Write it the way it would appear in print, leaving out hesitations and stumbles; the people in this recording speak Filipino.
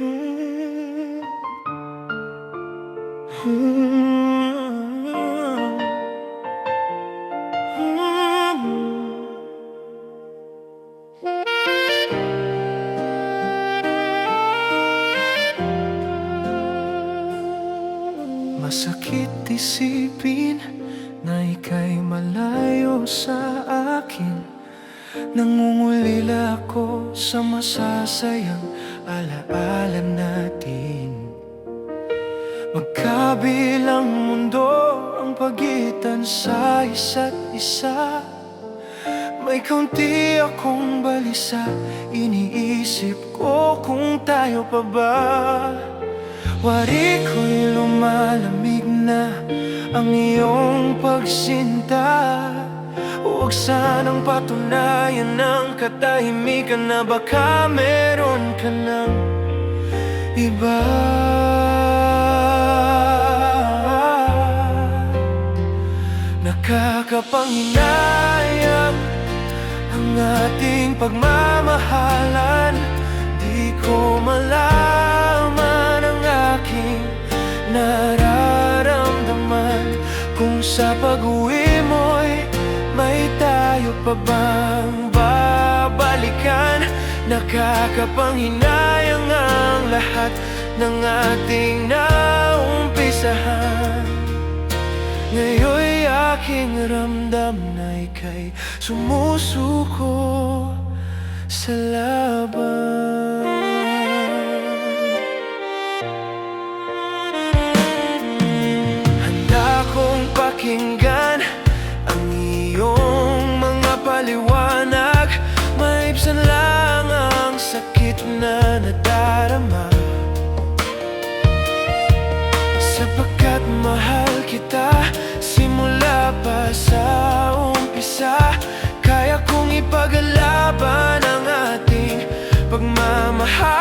Hmm. Masakit isipin na ika'y malayo sa akin. Nangungulila ako sa masasayang alaala natin. Magkabilang mundo ang pagitan sa isa't isa. May kaunti akong balisa, iniisip ko kung tayo pa ba. Wari ko'y lumalamig na ang iyong pagsinta. Huwag sanang patunayan ng katahimikan na baka meron ka ng iba. Nakakapanghinayang ang ating pagmamahalan. Di ko malaman ang aking nararamdaman. Kung sa pag-uwi mo'y may tayo pa bang babalikan? Nakakapanghinayang ang lahat ng ating naumpisahan. Ngayon'y aking ramdam na ika'y sumusuko sa laban. Handa kong pakinggan ang iyong mga paliwanag. Maibsan lang ang sakit na nadarama, sapagkat mahal kita simula pa sa umpisa. Kaya kong ipaglaban ang ating pagmamahal.